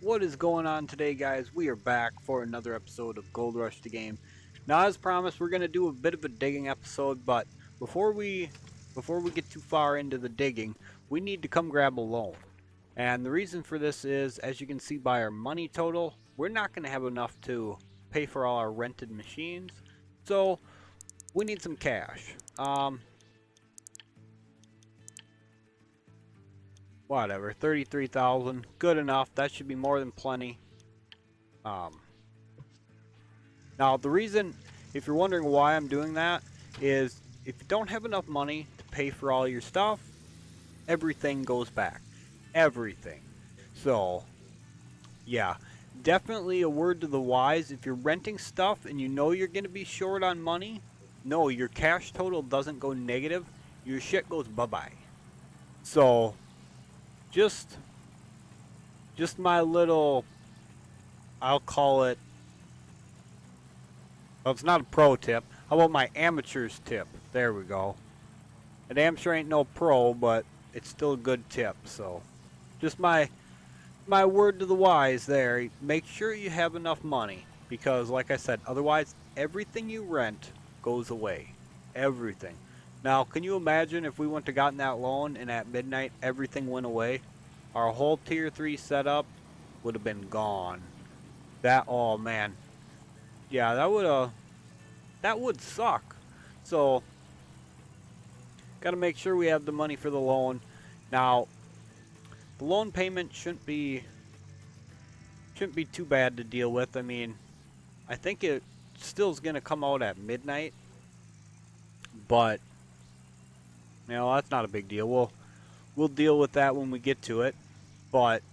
What is going on today, guys? We are back for another episode of Gold Rush the Game. Now, as promised, we're going to do a bit of a digging episode, but before we get too far into the digging, we need to come grab a loan. And the reason for this is, as you can see by our money total, we're not going to have enough to pay for all our rented machines, so we need some cash. Whatever, 33,000, good enough. That should be more than plenty. Now the reason, if you're wondering why I'm doing that, is if you don't have enough money to pay for all your stuff, everything goes back. Everything. So, yeah, definitely a word to the wise. If you're renting stuff and you know you're going to be short on money, no, your cash total doesn't go negative. Your shit goes bye-bye. So, just my little, I'll call it, well, it's not a pro tip. How about my amateur's tip? There we go. An amateur ain't no pro, but it's still a good tip. So, just my word to the wise there. Make sure you have enough money, because like I said, otherwise everything you rent goes away. Everything. Now, can you imagine if we went to gotten that loan and at midnight everything went away? Our whole tier 3 setup would have been gone. Oh man. Yeah, that would suck. So, got to make sure we have the money for the loan. Now, the loan payment shouldn't be too bad to deal with. I mean, I think it still is going to come out at midnight, but you know, that's not a big deal. We'll deal with that when we get to it. But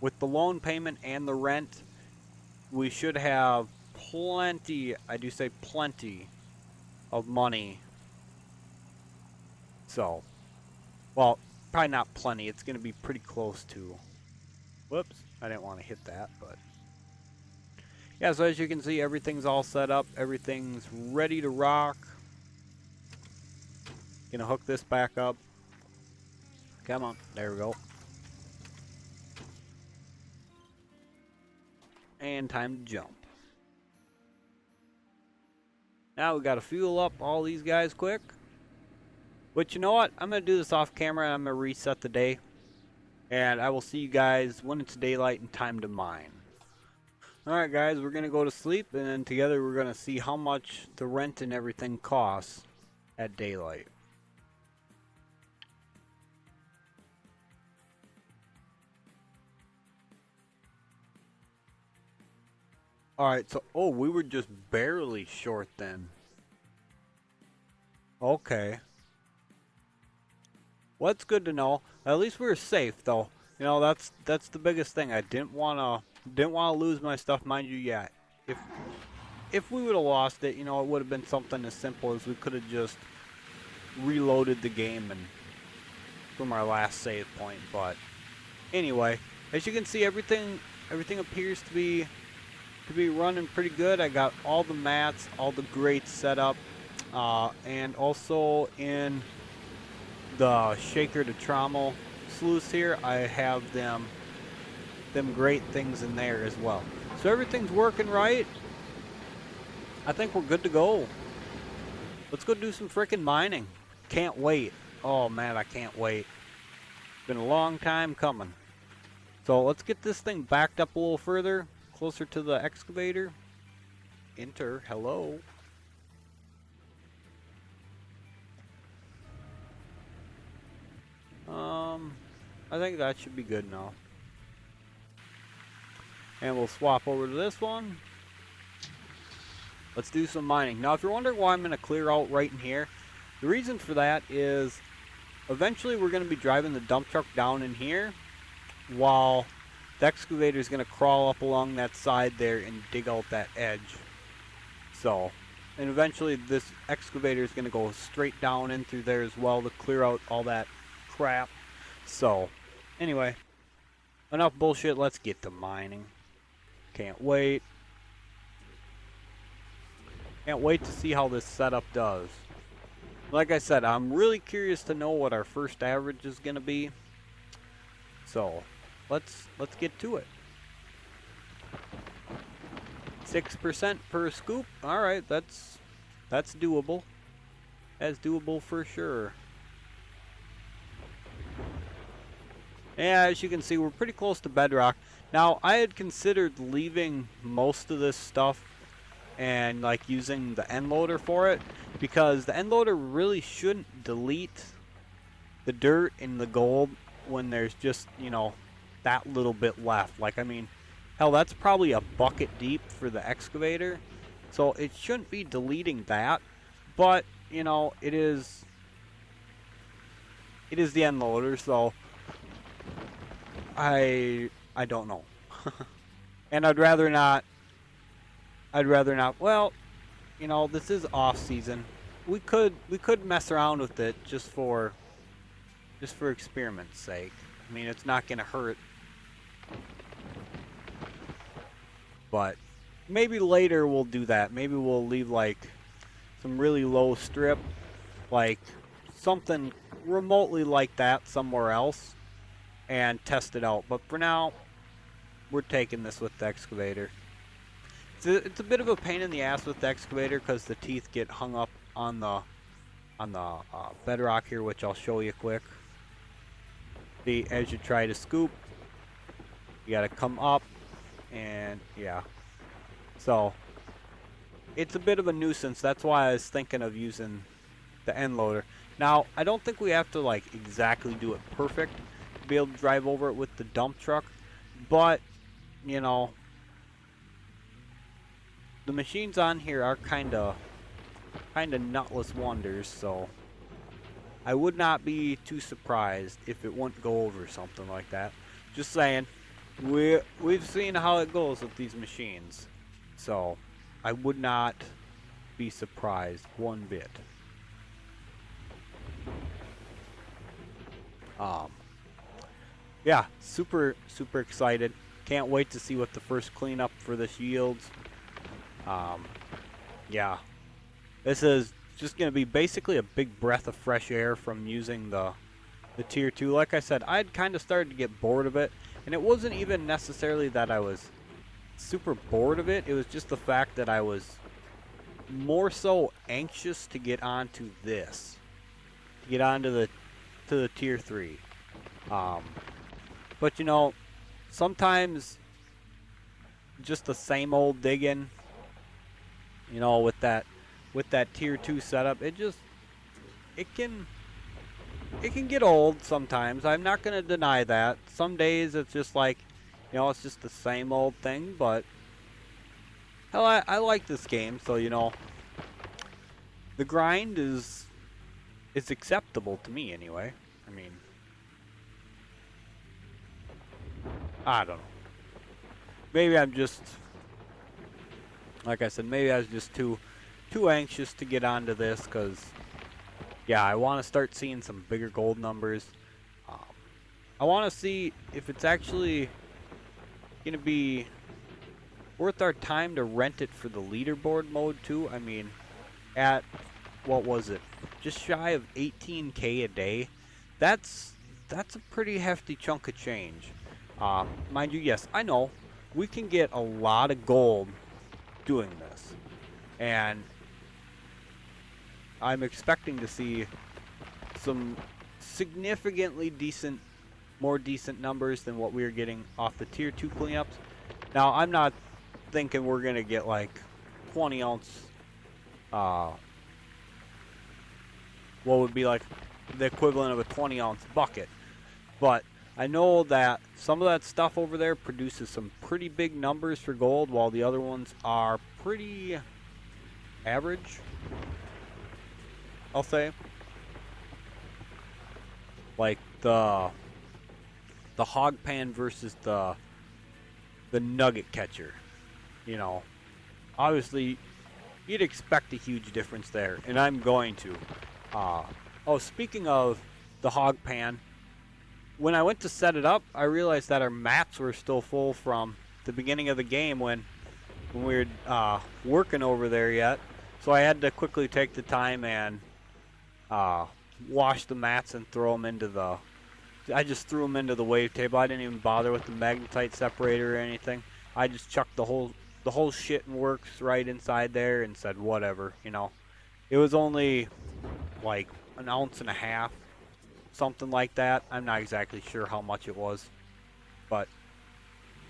with the loan payment and the rent, we should have plenty, I do say plenty, of money. So, well, probably not plenty. It's going to be pretty close to. Whoops, I didn't want to hit that, but. Yeah, so as you can see, everything's all set up. Everything's ready to rock. Gonna hook this back up. Come on, there we go. And time to jump. Now we gotta fuel up all these guys quick. But you know what? I'm gonna do this off camera and I'm gonna reset the day. And I will see you guys when it's daylight and time to mine. Alright guys, we're gonna go to sleep and then together we're gonna see how much the rent and everything costs at daylight. Alright, so, oh, we were just barely short then. Okay. Well, that's good to know. At least we were safe, though. You know, that's the biggest thing. I didn't wanna lose my stuff, mind you. Yet, if we would have lost it, you know, it would have been something as simple as we could have just reloaded the game and from our last save point. But anyway, as you can see, everything appears to be running pretty good. I got all the mats, all the grates set up, and also in the shaker to trommel sluice here, I have them great things in there as well. So everything's working right. I think we're good to go. Let's go do some freaking mining. Can't wait. Oh man, I can't wait. It's been a long time coming. So let's get this thing backed up a little further, closer to the excavator. Enter. Hello. I think that should be good now. And we'll swap over to this one. Let's do some mining. Now, if you're wondering why I'm going to clear out right in here, the reason for that is eventually we're going to be driving the dump truck down in here while the excavator is going to crawl up along that side there and dig out that edge. So, and eventually this excavator is going to go straight down in through there as well to clear out all that crap. So, anyway, enough bullshit. Let's get to mining. Can't wait. Can't wait to see how this setup does. Like I said, I'm really curious to know what our first average is going to be. So let's get to it. 6% per scoop. All right, that's doable. That's doable for sure. Yeah, as you can see, we're pretty close to bedrock. Now, I had considered leaving most of this stuff and like using the end loader for it, because the end loader really shouldn't delete the dirt and the gold when there's just, you know, that little bit left. Like, I mean, hell, that's probably a bucket deep for the excavator, so it shouldn't be deleting that. But, you know, it is the end loader, so I don't know. And I'd rather not. Well, you know, this is off season. We could mess around with it just for experiment's sake. I mean, it's not gonna hurt. But maybe later we'll do that. Maybe we'll leave like some really low strip, like something remotely like that somewhere else, and test it out. But for now, we're taking this with the excavator. It's a bit of a pain in the ass with the excavator because the teeth get hung up on the bedrock here, which I'll show you quick. See, as you try to scoop, you got to come up, and yeah. So it's a bit of a nuisance. That's why I was thinking of using the end loader. Now, I don't think we have to like exactly do it perfect to be able to drive over it with the dump truck, but you know, the machines on here are kind of nutless wonders, so I would not be too surprised if it wouldn't go over something like that. Just saying, we've seen how it goes with these machines, so I would not be surprised one bit. Yeah, super excited. Can't wait to see what the first cleanup for this yields. Yeah, this is just going to be basically a big breath of fresh air from using the tier 2. Like I said, I'd kind of started to get bored of it, and it wasn't even necessarily that I was super bored of it. It was just the fact that I was more so anxious to get onto this, to get onto the tier 3. But you know, sometimes just the same old digging, you know, with that tier 2 setup, it can get old sometimes. I'm not going to deny that. Some days it's just like, you know, it's just the same old thing, but hell, I like this game, so you know, the grind is acceptable to me anyway. I mean, I don't know. Maybe I'm just, like I said, maybe I was just too anxious to get onto this, because yeah, I want to start seeing some bigger gold numbers. I want to see if it's actually going to be worth our time to rent it for the leaderboard mode too. I mean, at, what was it, just shy of 18k a day, that's a pretty hefty chunk of change. Mind you, yes, I know we can get a lot of gold doing this, and I'm expecting to see some significantly more decent numbers than what we are getting off the tier 2 cleanups. Now, I'm not thinking we're gonna get like 20 ounce, what would be like the equivalent of a 20 ounce bucket, but I know that some of that stuff over there produces some pretty big numbers for gold, while the other ones are pretty average, I'll say. Like the hog pan versus the nugget catcher. You know, obviously you'd expect a huge difference there, and I'm going to. Oh, speaking of the hog pan, when I went to set it up, I realized that our mats were still full from the beginning of the game when we were working over there yet. So I had to quickly take the time and wash the mats and throw them into I just threw them into the wavetable. I didn't even bother with the magnetite separator or anything. I just chucked the whole shit and works right inside there and said whatever, you know. It was only like an ounce and a half, something like that. I'm not exactly sure how much it was, but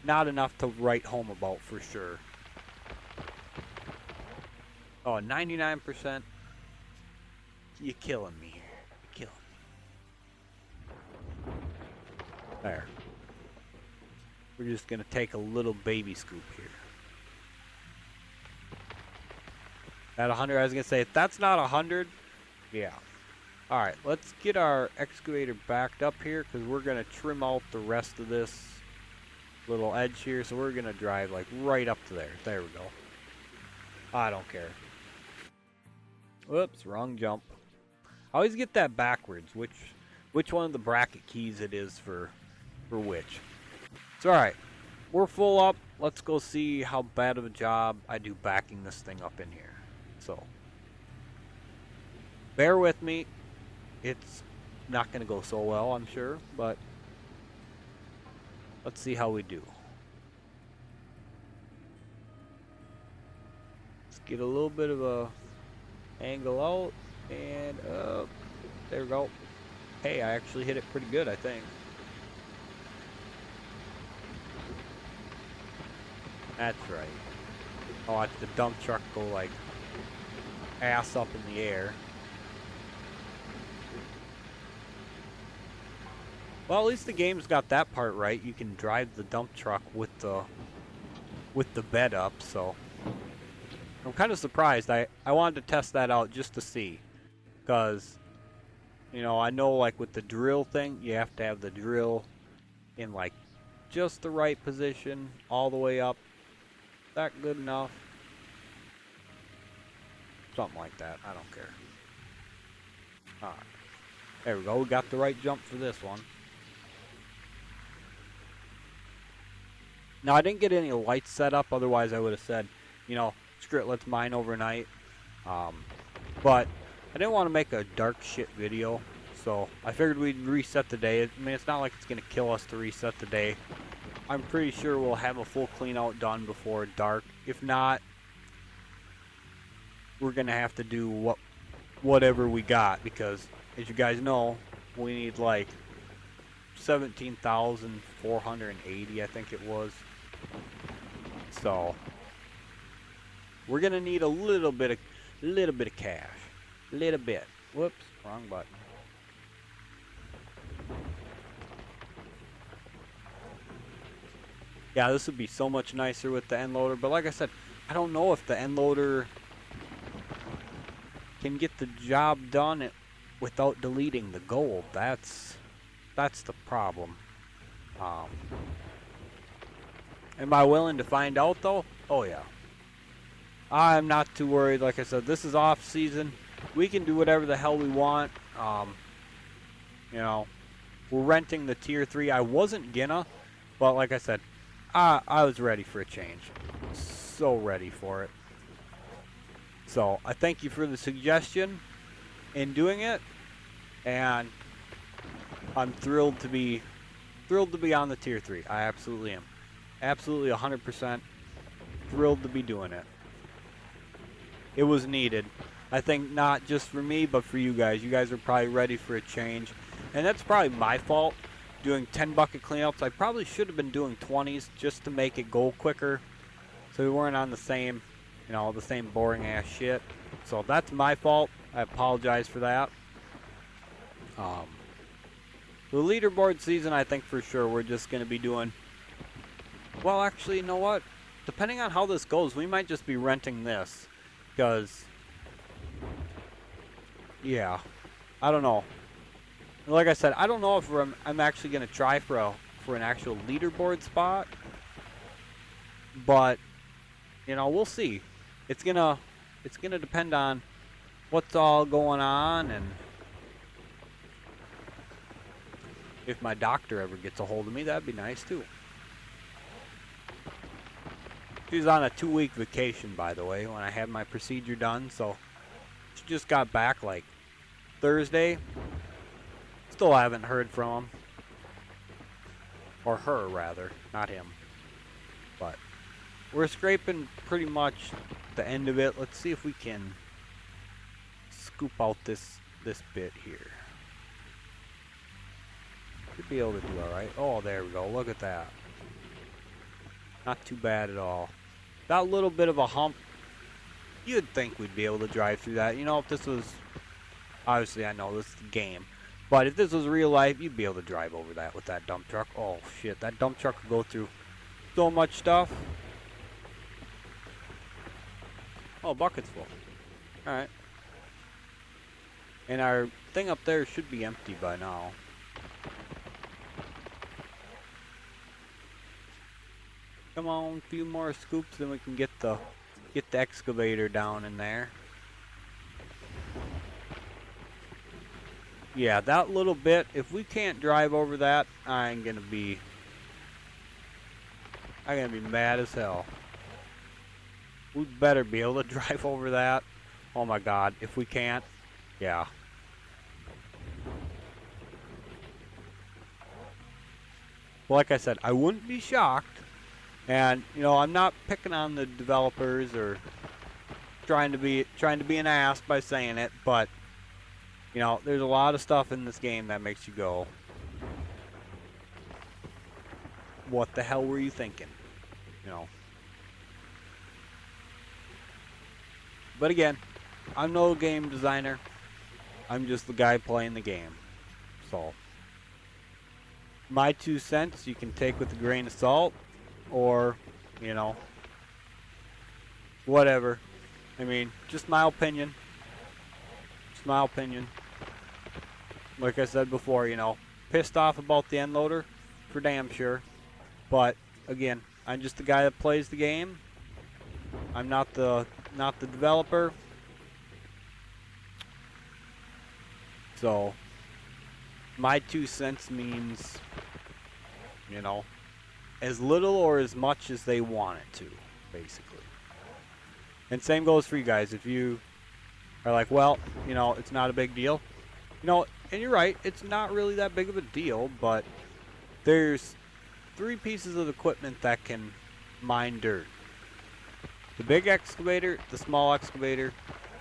not enough to write home about for sure. Oh, 99%. You're killing me here. You're killing me. There. We're just going to take a little baby scoop here. At 100, I was going to say, if that's not 100, yeah. Alright, let's get our excavator backed up here, because we're going to trim out the rest of this little edge here. So we're going to drive like right up to there. There we go. I don't care. Whoops, wrong jump. I always get that backwards, which one of the bracket keys it is for which. It's alright. We're full up. Let's go see how bad of a job I do backing this thing up in here. So, bear with me. It's not going to go so well, I'm sure, but let's see how we do. Let's get a little bit of a angle out and up. There we go. Hey, I actually hit it pretty good, I think. That's right. I'll watch the dump truck go like ass up in the air. Well, at least the game's got that part right. You can drive the dump truck with the bed up, so I'm kind of surprised. I wanted to test that out just to see, because you know, I know like with the drill thing, you have to have the drill in like just the right position all the way up. Is that good enough? Something like that. I don't care. Alright. There we go. We got the right jump for this one. Now, I didn't get any lights set up. Otherwise, I would have said, you know, screw it, let's mine overnight. But I didn't want to make a dark shit video. So I figured we'd reset the day. I mean, it's not like it's going to kill us to reset the day. I'm pretty sure we'll have a full clean out done before dark. If not, we're going to have to do whatever we got, because as you guys know, we need like 17,480, I think it was. So we're going to need a little bit of cash. Little bit. Whoops, wrong button. Yeah, this would be so much nicer with the end loader, but like I said, I don't know if the end loader can get the job done without deleting the gold. That's the problem. Am I willing to find out though? Oh yeah. I'm not too worried. Like I said, this is off season. We can do whatever the hell we want. You know, we're renting the tier 3. I wasn't gonna, but like I said, I was ready for a change. So ready for it. So I thank you for the suggestion in doing it, and I'm thrilled to be on the tier 3. I absolutely am. Absolutely 100% thrilled to be doing it. It was needed. I think not just for me, but for you guys. You guys are probably ready for a change. And that's probably my fault, doing 10 bucket cleanouts. I probably should have been doing 20s just to make it go quicker, so we weren't on the same, you know, the same boring ass shit. So that's my fault. I apologize for that. The leaderboard season, I think for sure we're just going to be doing, well, actually, you know what? Depending on how this goes, we might just be renting this, because, yeah, I don't know. Like I said, I don't know if I'm actually going to try for an actual leaderboard spot, but you know, we'll see. It's gonna depend on what's all going on, and if my doctor ever gets a hold of me, that'd be nice too. She's on a 2-week vacation, by the way, when I had my procedure done, so she just got back like Thursday. Still haven't heard from him. Or her, rather, not him. But we're scraping pretty much the end of it. Let's see if we can scoop out this bit here. Should be able to do alright. Oh, there we go. Look at that. Not too bad at all. That little bit of a hump, you'd think we'd be able to drive through that. You know, if this was... Obviously, I know this is the game. But if this was real life, you'd be able to drive over that with that dump truck. Oh, shit. That dump truck could go through so much stuff. Oh, bucket's full. Alright. And our thing up there should be empty by now. Come on, a few more scoops, then we can get the excavator down in there. Yeah, that little bit, if we can't drive over that, I'm gonna be mad as hell. We better be able to drive over that. Oh my god, if we can't, yeah. Well, like I said, I wouldn't be shocked. And, you know, I'm not picking on the developers or trying to be an ass by saying it, but you know, there's a lot of stuff in this game that makes you go, what the hell were you thinking? You know. But again, I'm no game designer. I'm just the guy playing the game. So, my 2 cents you can take with a grain of salt, or, you know, whatever. I mean, just my opinion. Just my opinion. Like I said before, you know, pissed off about the end loader, for damn sure. But again, I'm just the guy that plays the game. I'm not the developer. So my 2 cents means, you know, as little or as much as they want it to, basically. And same goes for you guys. If you are like, well, you know, it's not a big deal. You know, and you're right, it's not really that big of a deal, but there's 3 pieces of equipment that can mine dirt. The big excavator, the small excavator,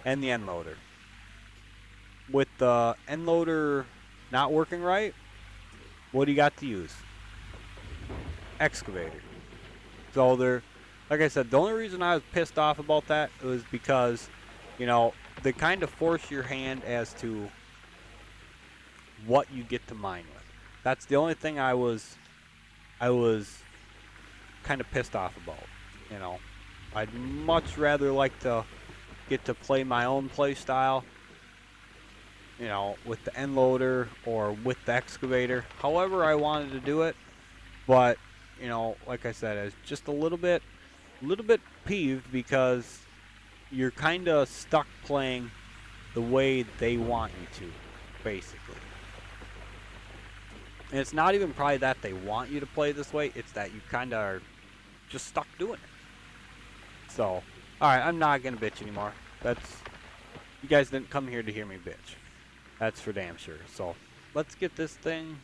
and the end loader. With the end loader not working right, what do you got to use? Excavator. So they're, like I said, the only reason I was pissed off about that was because, you know, they kind of force your hand as to what you get to mine with. That's the only thing I was kind of pissed off about. You know, I'd much rather like to get to play my own play style, you know, with the end loader or with the excavator, however I wanted to do it. But, you know, like I said, I was just a little bit peeved because you're kind of stuck playing the way they want you to, basically. And it's not even probably that they want you to play this way, it's that you kind of are just stuck doing it. So, alright, I'm not going to bitch anymore. You guys didn't come here to hear me bitch. That's for damn sure. So, let's get this thing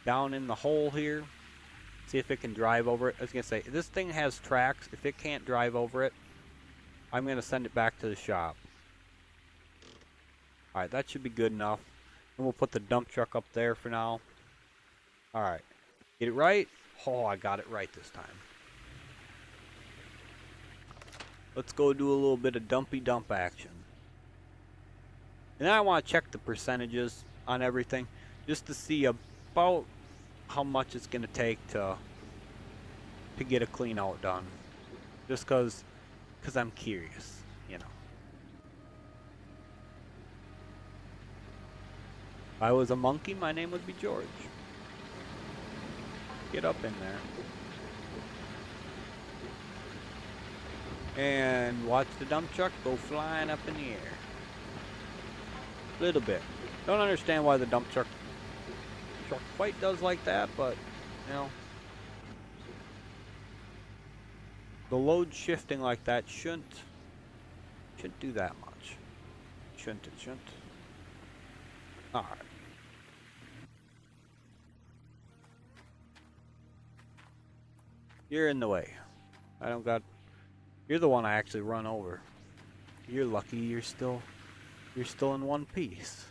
down in the hole here. See if it can drive over it. I was going to say, this thing has tracks. If it can't drive over it, I'm going to send it back to the shop. Alright, that should be good enough. And we'll put the dump truck up there for now. Alright. Get it right? Oh, I got it right this time. Let's go do a little bit of dumpy dump action. And then I want to check the percentages on everything, just to see about how much it's going to take to get a clean out done. Just because I'm curious, you know. If I was a monkey, my name would be George. Get up in there. And watch the dump truck go flying up in the air. Little bit. Don't understand why the dump truck quite does like that, but, you know. The load shifting like that shouldn't do that much. Shouldn't. Alright. You're in the way. I don't got... You're the one I actually run over. You're lucky you're still in one piece.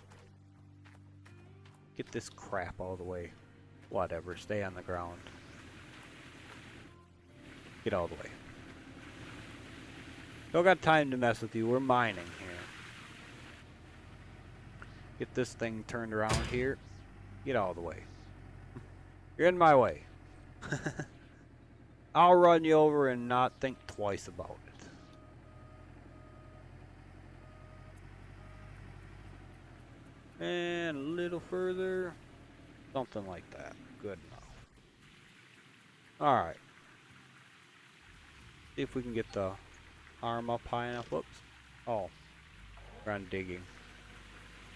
Get this crap out of the way. Whatever, stay on the ground. Get out of the way. Don't got time to mess with you, we're mining here. Get this thing turned around here. Get out of the way. You're in my way. I'll run you over and not think twice about it. And a little further. Something like that. Good enough. Alright. See if we can get the arm up high enough. Whoops. Oh. We're on digging.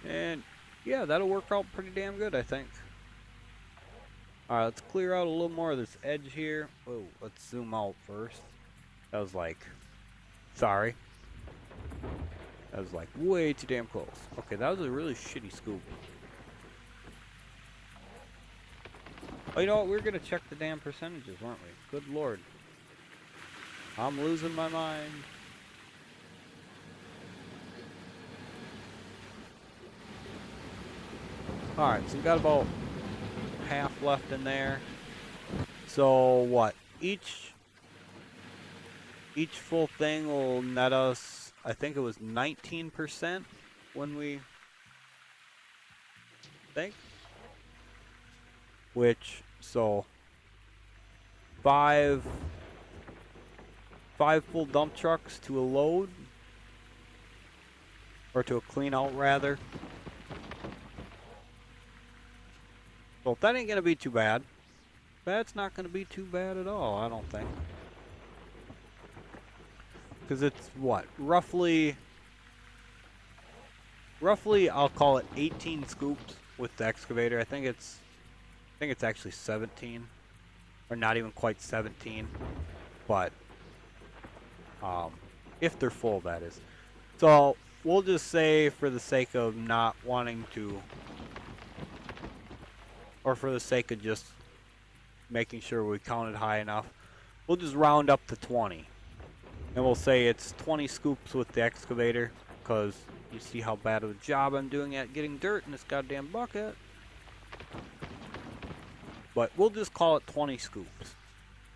And yeah, that'll work out pretty damn good, I think. Alright, let's clear out a little more of this edge here. Whoa, let's zoom out first. That was like... Sorry. That was like way too damn close. Okay, that was a really shitty scoop. Oh, you know what? We're gonna check the damn percentages, weren't we? Good lord. I'm losing my mind. Alright, so we got about half left in there. So what? Each full thing will net us, I think it was 19% when we think. Which, so five full dump trucks to a load, or to a clean out rather. Well, that ain't gonna be too bad. That's not gonna be too bad at all, I don't think. Because it's what? Roughly I'll call it 18 scoops with the excavator. I think it's actually 17. Or not even quite 17. But if they're full, that is. So we'll just say, for the sake of not wanting to, or for the sake of just making sure we counted high enough, we'll just round up to 20. And we'll say it's 20 scoops with the excavator, because you see how bad of a job I'm doing at getting dirt in this goddamn bucket. But we'll just call it 20 scoops.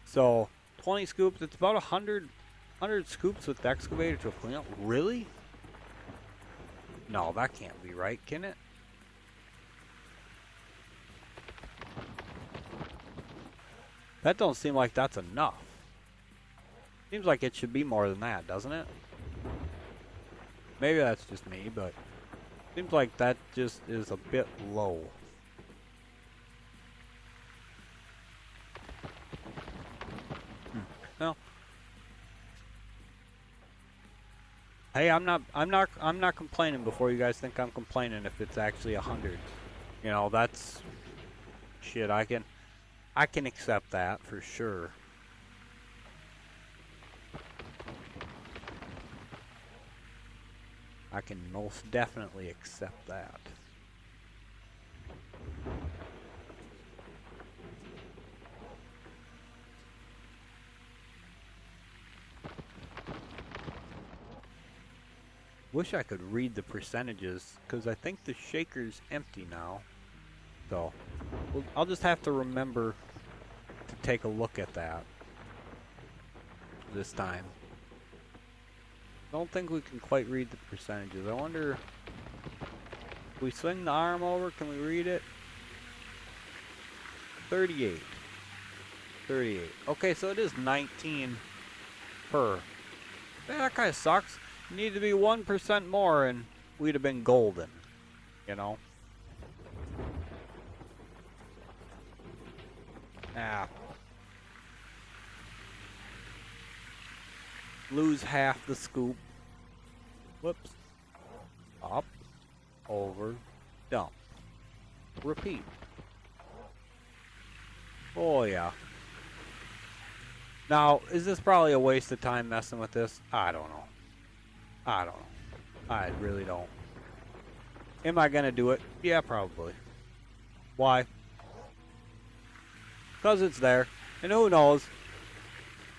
So 20 scoops, it's about 100 scoops with the excavator to a cleanup. Really? No, that can't be right, can it? That don't seem like that's enough. Seems like it should be more than that, doesn't it? Maybe that's just me, but seems like that just is a bit low. Well, hey, I'm not complaining before you guys think I'm complaining if it's actually 100. You know, that's shit. I can accept that for sure. I can most definitely accept that. Wish I could read the percentages, because I think the shaker's empty now. So, I'll just have to remember to take a look at that this time. Don't think we can quite read the percentages. I wonder, if we swing the arm over, can we read it? 38. 38. Okay, so it is 19 per. Yeah, that kind of sucks. You need to be 1% more and we'd have been golden, you know? Ah. Lose half the scoop. Whoops. Up, over, dump. Repeat. Oh yeah. Now, is this probably a waste of time messing with this? I don't know. I really don't. Am I gonna do it? Yeah, probably. Why? Because it's there. And who knows?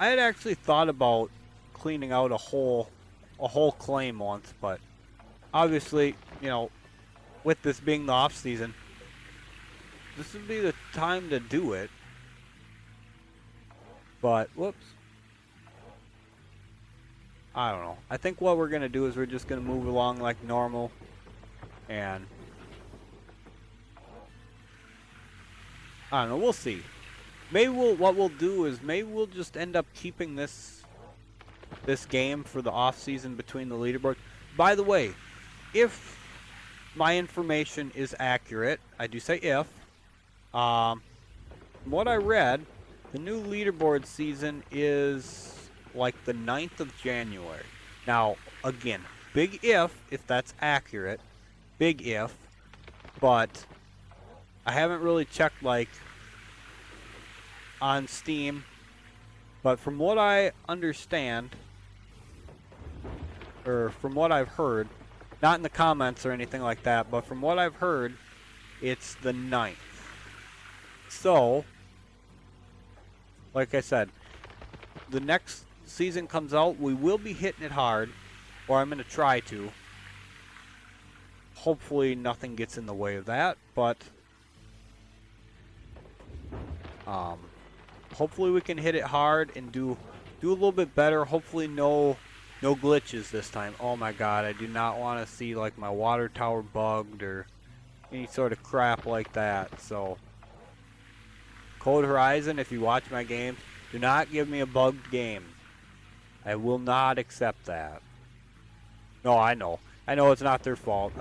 I had actually thought about cleaning out a whole claim once, but obviously, you know, with this being the off season, this would be the time to do it. But whoops. I don't know. I think what we're going to do is we're just going to move along like normal. And I don't know. We'll see. Maybe what we'll do is maybe we'll just end up keeping this game for the off season between the leaderboard. By the way, if my information is accurate, I do say if, from what I read, the new leaderboard season is like the 9th of January. Now, again, big if that's accurate, big if, but I haven't really checked like on Steam, but from what I understand, or from what I've heard, not in the comments or anything like that, but from what I've heard, it's the 9th. So, like I said, the next season comes out, we will be hitting it hard, or I'm going to try to. Hopefully nothing gets in the way of that, but hopefully we can hit it hard and do a little bit better. Hopefully no glitches this time. Oh my god, I do not want to see like my water tower bugged or any sort of crap like that. So Code Horizon, if you watch my games, do not give me a bugged game. I will not accept that. No, I know it's not their fault.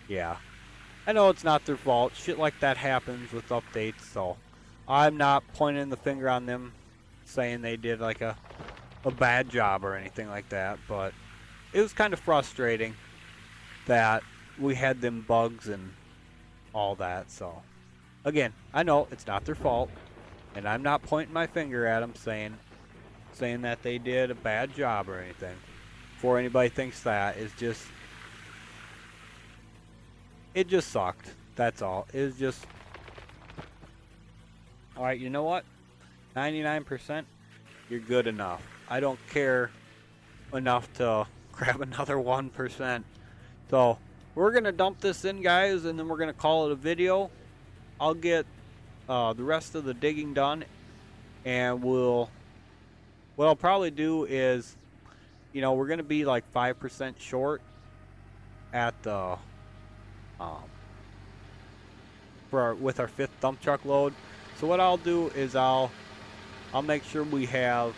Yeah. I know it's not their fault. Shit like that happens with updates, so I'm not pointing the finger on them saying they did like a bad job or anything like that, but it was kind of frustrating that we had them bugs and all that. So again, I know it's not their fault, and I'm not pointing my finger at them saying that they did a bad job or anything. Before anybody thinks that, it just sucked. That's all. It was just... Alright, you know what? 99%, you're good enough. I don't care enough to grab another 1%. So, we're going to dump this in, guys, and then we're going to call it a video. I'll get the rest of the digging done, and what I'll probably do is, you know, we're going to be like 5% short at the... with our 5th dump truck load. So what I'll do is I'll make sure we have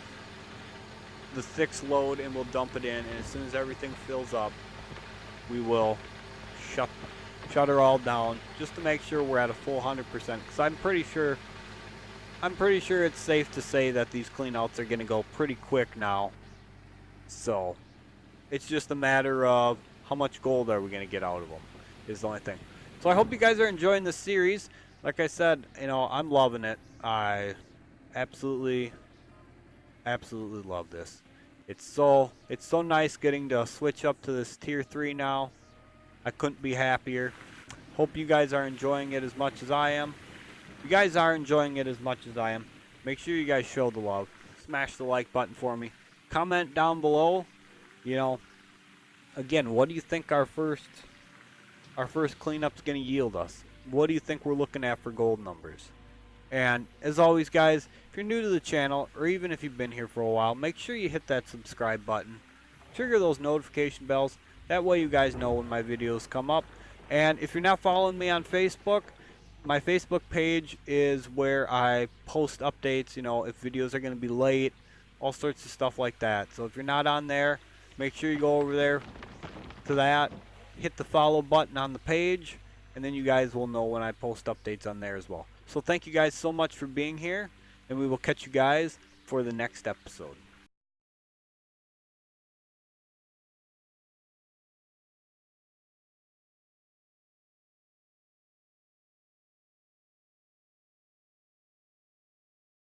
the 6th load and we'll dump it in, and as soon as everything fills up, we will shut her all down just to make sure we're at a full 100%, because I'm pretty sure it's safe to say that these cleanouts are going to go pretty quick now. So it's just a matter of how much gold are we going to get out of them is the only thing. So I hope you guys are enjoying this series. Like I said, you know, I'm loving it. I absolutely love this. It's so nice getting to switch up to this tier 3 now. I couldn't be happier. Hope you guys are enjoying it as much as I am. If you guys are enjoying it as much as I am, make sure you guys show the love. Smash the like button for me. Comment down below. You know, again, what do you think our first cleanup's going to yield us? What do you think we're looking at for gold numbers? And as always, guys, if you're new to the channel, or even if you've been here for a while, make sure you hit that subscribe button. Trigger those notification bells. That way you guys know when my videos come up. And if you're not following me on Facebook, my Facebook page is where I post updates, you know, if videos are going to be late, all sorts of stuff like that. So if you're not on there, make sure you go over there to that, hit the follow button on the page, and then you guys will know when I post updates on there as well. So thank you guys so much for being here, and we will catch you guys for the next episode.